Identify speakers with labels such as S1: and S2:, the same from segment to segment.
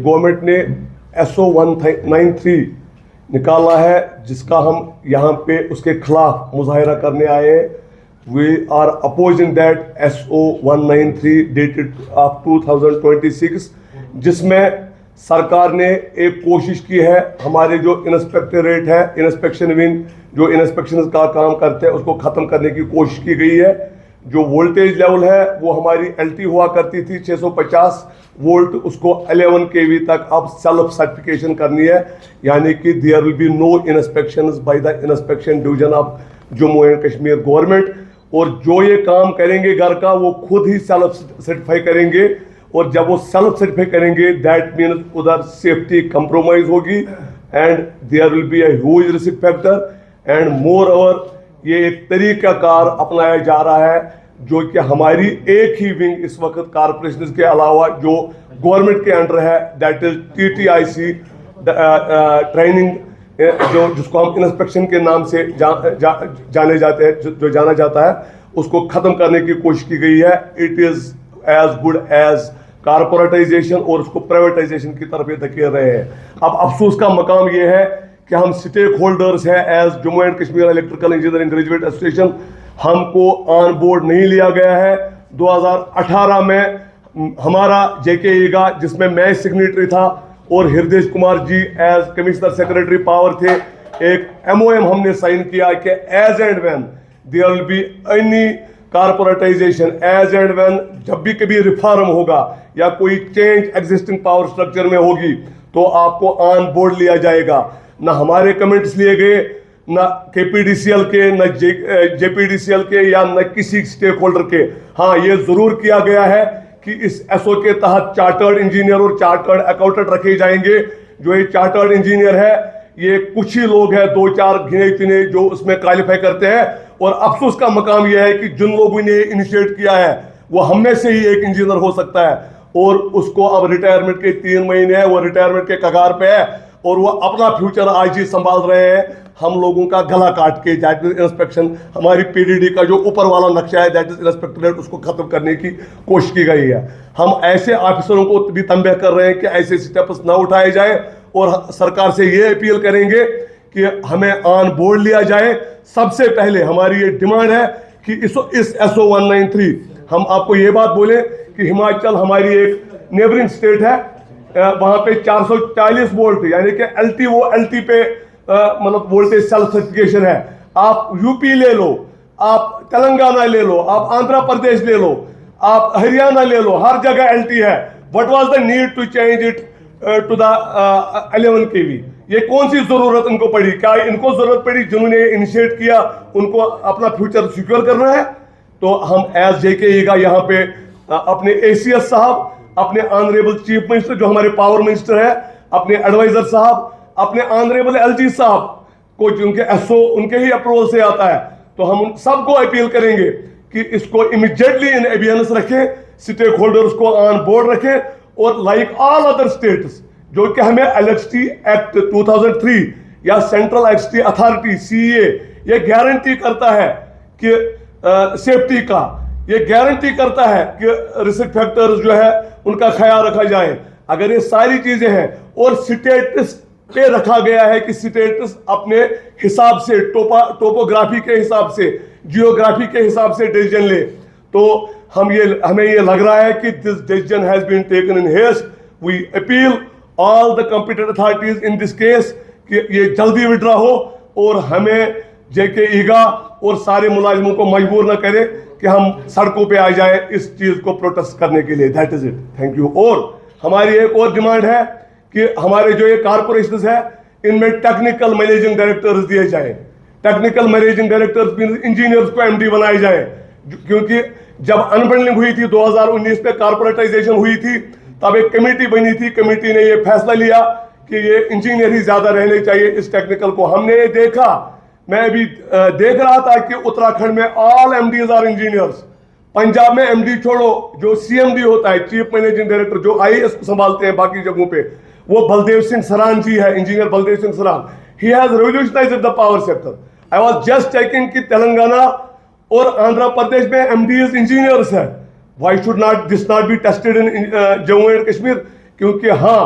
S1: Government ने SO 193 निकाला है, जिसका हम यहाँ पे उसके खिलाफ मुजाहिरा करने आए हैं। We are opposing that SO 193 dated of 2026, जिसमें सरकार ने एक कोशिश की है, हमारे जो इंस्पेक्टरेट है, इंस्पेक्शन विंग जो इंस्पेक्शन का काम करते हैं, उसको ख़त्म करने की कोशिश की गई है। जो वोल्टेज लेवल है वो हमारी LT हुआ करती थी 650 वोल्ट, उसको 11 kV तक अब सेल्फ सर्टिफिकेशन करनी है, यानी कि there will be no inspections by the inspection division of Jammu and Kashmir government. और जो ये काम करेंगे घर का, वो खुद ही सेल्फ सर्टिफाई करेंगे, और जब वो सेल्फ सर्टिफाई करेंगे दैट मीन्स उधर सेफ्टी कंप्रोमाइज होगी and there will be a huge risk factor. And moreover ये एक तरीकाकार अपनाया जा रहा है, जो कि हमारी एक ही विंग इस वक्त कारपोरेशन के अलावा जो गवर्नमेंट के अंडर है, दैट इज TTIC ट्रेनिंग, जो जिसको हम इंस्पेक्शन के नाम से जाने जाते हैं, जो जाना जाता है, उसको खत्म करने की कोशिश की गई है। It is as good as corporatization, और उसको प्राइवेटाइजेशन की तरफ ये धकेल रहे हैं। अब अफसोस का मकाम ये है कि हम स्टेक होल्डर्स हैं as Jammu and Kashmir electrical engineering graduate association, हमको ऑन बोर्ड नहीं लिया गया है। 2018 में हमारा JK ईगा, जिसमें मैं सिग्नेटरी था और Hriday Kumar ji as commissioner secretary power थे, एक MOM हमने साइन किया कि as and when there will be any corporatization, as and when जब भी कभी रिफॉर्म होगा या कोई चेंज एग्जिस्टिंग पावर स्ट्रक्चर में होगी, तो आपको ऑन बोर्ड लिया जाएगा। ना हमारे कमेंट्स लिए गए, ना KPDCL के, ना JPDCL के, या न किसी स्टेक होल्डर के। हाँ, ये जरूर किया गया है कि इस SO के तहत चार्टर्ड इंजीनियर और चार्टर्ड अकाउंटेंट रखे जाएंगे। जो ये चार्टर्ड इंजीनियर है, ये कुछ ही लोग हैं, 2-4 गिने चुने, जो उसमें क्वालिफाई करते हैं। और अफसोस का मकाम यह है कि जिन लोगों ने इनिशिएट किया है, वो हम में से ही एक इंजीनियर हो सकता है, और उसको अब रिटायरमेंट के 3 महीने है, वो रिटायरमेंट के कगार पे है, और वो अपना फ्यूचर आज ही संभाल रहे हैं, हम लोगों का गला काट के। दैट इज इंस्पेक्शन, हमारी PDD का जो ऊपर वाला नक्शा है, दैट इज इंस्पेक्टरेट, उसको खत्म करने की कोशिश की गई है। हम ऐसे ऑफिसरों को भी तंबीह कर रहे हैं कि ऐसे स्टेप्स ना उठाए जाए, और सरकार से ये अपील करेंगे कि हमें ऑन बोर्ड लिया जाए। सबसे पहले हमारी ये डिमांड है कि इस SO 193, हम आपको ये बात बोले कि हिमाचल हमारी एक नेबरिंग स्टेट है, वहां पे 440 वोल्ट, यानी कि LT, वो LT पे मतलब वोल्टेज सेल्फ सर्टिफिकेशन है। आप UP ले लो, आप तेलंगाना ले लो, आप आंध्र प्रदेश ले लो, आप हरियाणा ले लो, हर जगह LT है। What was the need to change it to the 11 kV? ये कौन सी जरूरत इनको पड़ी? क्या इनको जरूरत पड़ी, जिन्होंने इनिशिएट किया उनको अपना फ्यूचर सिक्योर करना है? तो हम एज JK ईगा यहाँ पे अपने ACS साहब, अपने ऑनरेबल चीफ मिनिस्टर जो हमारे पावर मिनिस्टर है, अपने एडवाइजर साहब, अपने ऑनरेबल LG साहब को, जिनके SO उनके ही अप्रूवल से आता है, तो हम उन सबको अपील करेंगे कि इसको इमीडिएटली इन एबियनेंस रखें, स्टेक होल्डर्स को ऑन बोर्ड रखें, और लाइक ऑल अदर स्टेट्स, जो कि हमें इलेक्ट्रिसिटी एक्ट 2003 या सेंट्रल इलेक्ट्रिसिटी अथॉरिटी CEA ये गारंटी करता है कि सेफ्टी का, ये गारंटी करता है कि रिस्क फैक्टर्स जो है उनका ख्याल रखा जाए। अगर ये सारी चीजें हैं, और स्टेटस पे रखा गया है कि स्टेटस अपने हिसाब से, टोपोग्राफी के हिसाब से, जियोग्राफी के हिसाब से डिसीजन ले, तो हमें ये लग रहा है कि this decision has been taken in haste. We appeal all the competent authorities in this case कि ये जल्दी विड्रॉ हो, और हमें JK ईगा और सारे मुलाजिमों को मजबूर न करे कि हम सड़कों पे आ जाए इस चीज को प्रोटेस्ट करने के लिए। That is it, thank you. और हमारी एक और डिमांड है कि हमारे जो ये कॉर्पोरेशन है, इनमें टेक्निकल मैनेजिंग डायरेक्टर्स दिए जाए। टेक्निकल मैनेजिंग डायरेक्टर्स इंजीनियर्स को MD बनाए जाए, क्योंकि जब अनबंडलिंग हुई थी 2019 पे, कॉर्पोरेटाइजेशन हुई थी, तब एक कमेटी बनी थी, कमेटी ने ये फैसला लिया कि ये इंजीनियर ही ज्यादा रहने चाहिए इस टेक्निकल को। हमने ये देखा, मैं अभी देख रहा था कि उत्तराखंड में all MDs are engineers. Punjab में MD छोड़ो, जो CMD होता है, चीफ मैनेजिंग डायरेक्टर, जो IAS को संभालते हैं बाकी जगहों पे, वो बलदेव सिंह सरान जी है, engineer Baldev Singh Saran. He has revolutionized the power sector. I was just checking कि तेलंगाना और आंध्र प्रदेश में MDs इंजीनियर्स है। Why should not this not be tested in Jammu and Kashmir? क्योंकि हाँ,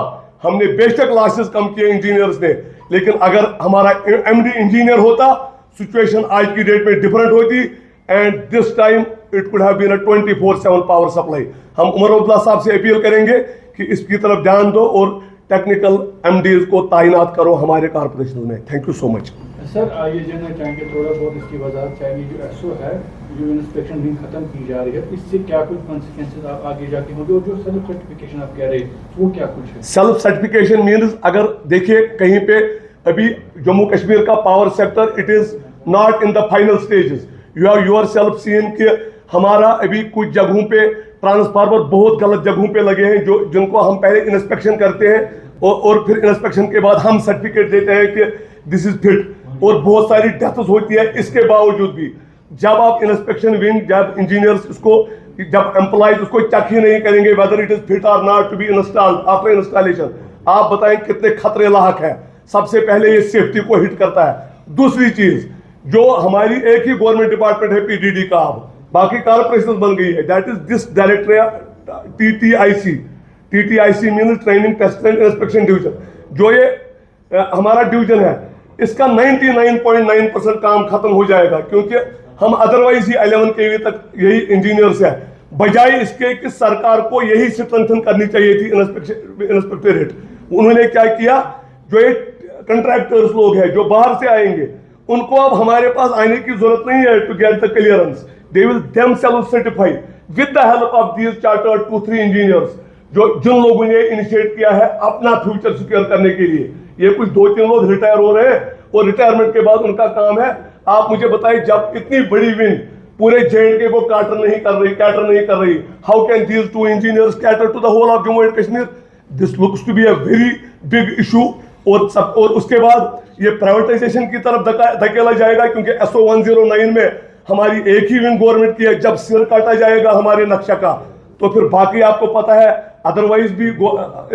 S1: हमने बेशक लॉसेस कम किए इंजीनियर्स ने, लेकिन अगर हमारा एमडी इंजीनियर होता सिचुएशन आज की डेट में डिफरेंट होती, and this time it could have been a 24/7 power supply. हम उमर अब्दुल्ला साहब से अपील करेंगे कि इसकी तरफ ध्यान दो और टेक्निकल एमडीज को तैनात करो हमारे कॉर्पोरेशन में। Thank you so much.
S2: Sir ये जानना चाहेंगे थोड़ा बहुत इसकी वजह चाहिए, जो एसओ है जो इंस्पेक्शन भी खत्म की जा रही है, इससे क्या कुछ कॉन्सिक्वेंसेस आप आगे जाके होंगे, और जो सेल्फ सर्टिफिकेशन आप कह रहे हैं वो क्या कुछ है?
S1: सेल्फ सर्टिफिकेशन मीन्स अगर देखिए कहीं पे अभी जम्मू कश्मीर का power sector it is not in the final stages. You have yourself seen कि हमारा अभी कुछ जगहों पे ट्रांसफार्मर बहुत गलत जगहों पे लगे हैं, जो जिनको हम पहले इंस्पेक्शन करते हैं और फिर इंस्पेक्शन के बाद हम सर्टिफिकेट देते हैं कि दिस इज फिट, और बहुत सारी डेथ्स होती है। इसके बावजूद भी जब आप इंस्पेक्शन विंग, जब इंजीनियर्स इसको, जब एम्प्लॉइज उसको चेक ही नहीं करेंगे वेदर इट इज फिट और not to be installed after installation, आप बताएं कितने खतरे लायक है। सबसे पहले ये सेफ्टी को हिट करता है। दूसरी चीज, जो हमारी एक ही गवर्नमेंट डिपार्टमेंट है पीडीडी का, अब बाकी कॉर्पोरेशन बन गई है, that is this director TTIC. TTIC means training test and inspection division. जो ये हमारा डिवीजन है, इसका 99.9% काम खत्म हो जाएगा, क्योंकि हम अदरवाइज ही 11 kV तक यही इंजीनियर्स है। बजाय इसके कि सरकार को यही स्ट्रेंथन करनी चाहिए थी इंस्पेक्टरेट, उन्होंने क्या किया, जो ये कंट्रैक्टर्स लोग हैं जो बाहर से आएंगे, उनको अब हमारे पास आने की जरूरत नहीं है to get the clearance. They will themselves certify with the help of these chartered 2-3 engineers, जो जिन लोगों ने इनिशिएट किया है अपना फ्यूचर सिक्योर करने के लिए। ये कुछ 2-3 लोग रिटायर हो रहे हैं और रिटायरमेंट के बाद उनका काम है। आप मुझे बताइए, जब इतनी बड़ी विंग पूरे जेएंडके को कैटर नहीं कर रही, how can these 2 engineers cater to the whole of Jammu and Kashmir? This looks to be a very big issue. और उसके बाद ये प्राइवेटाइजेशन की तरफ धकेला जाएगा, क्योंकि SO 109 में हमारी एक ही विंग गवर्नमेंट की है। जब सिर काटा जाएगा हमारे नक्शा का, तो फिर बाकी आपको पता है अदरवाइज भी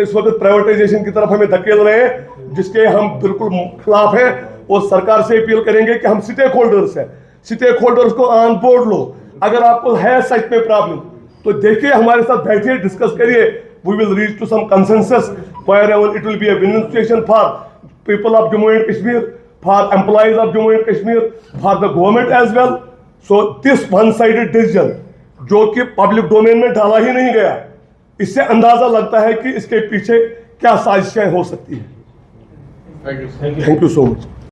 S1: इस वक्त प्राइवेटाइजेशन की तरफ हमें धकेल रहे हैं, जिसके हम बिल्कुल खिलाफ हैं। और सरकार से अपील करेंगे कि हम स्टेक होल्डर्स हैं, स्टेक होल्डर्स को ऑन बोर्ड लो। अगर आपको है सच में प्रॉब्लम तो देखिए, हमारे साथ बैठिए, डिस्कस करिए। We will reach to some consensus wherever it will be a win-win situation for people of Jammu and Kashmir, for employees of Jammu and Kashmir, for the government as well. So this one-sided decision जो कि public domain में डाला ही नहीं गया, इससे अंदाजा लगता है कि इसके पीछे क्या साजिशें हो सकती है। Thank you so much.